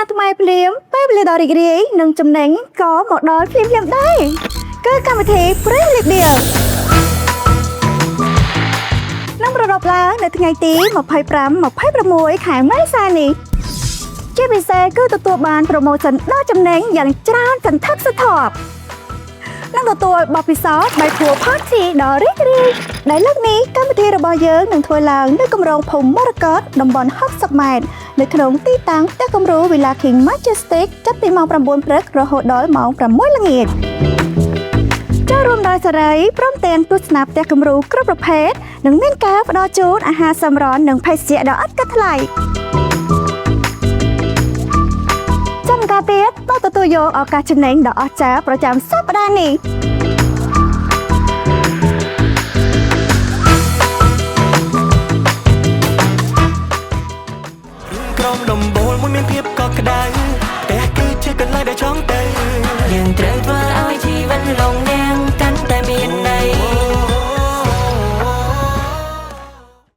ណាថ្មីភ្លាមពេលវេលាដ៏រីករាយនិងចំណេញក៏មកដល់ភ្លាមដែរគឺកម្មវិធី Premier Deal នឹងប្រកបឡើងនៅថ្ងៃទី25-26 ខែមេសានេះជាពិសេសគឺទទួលបាន promotion ដ៏ចំណេញយ៉ាងច្រើនសន្ធឹកសន្ធាប់នឹងទទួលបទពិសោធន៍បាយព្រោះ Party ដ៏រីករាយដែលលើកនេះកម្មវិធីរបស់យើងនឹងធ្វើឡើងនៅគម្រោងភូមិមរកតតំបន់60ម៉ែត្រនៅក្នុងទីតាំងផ្ទះគំរូ Villa King Majestic ចាប់ពីម៉ោង 9 ព្រឹករហូតដល់ម៉ោង 6 ល្ងាចចូលរួមដោយសេរីព្រមទាំងទស្សនាផ្ទះគំរូគ្រប់ប្រភេទនិងមានការផ្ដល់ជូនអាហារសម្រន់និងភេសជ្ជៈដ៏ឥតគិតថ្លៃចំការទៀតទទួលយកឱកាសចំណេញដ៏អស្ចារ្យប្រចាំសប្តាហ៍នេះក្រុមដំបូលមួយមានភាពកក់ក្ដៅ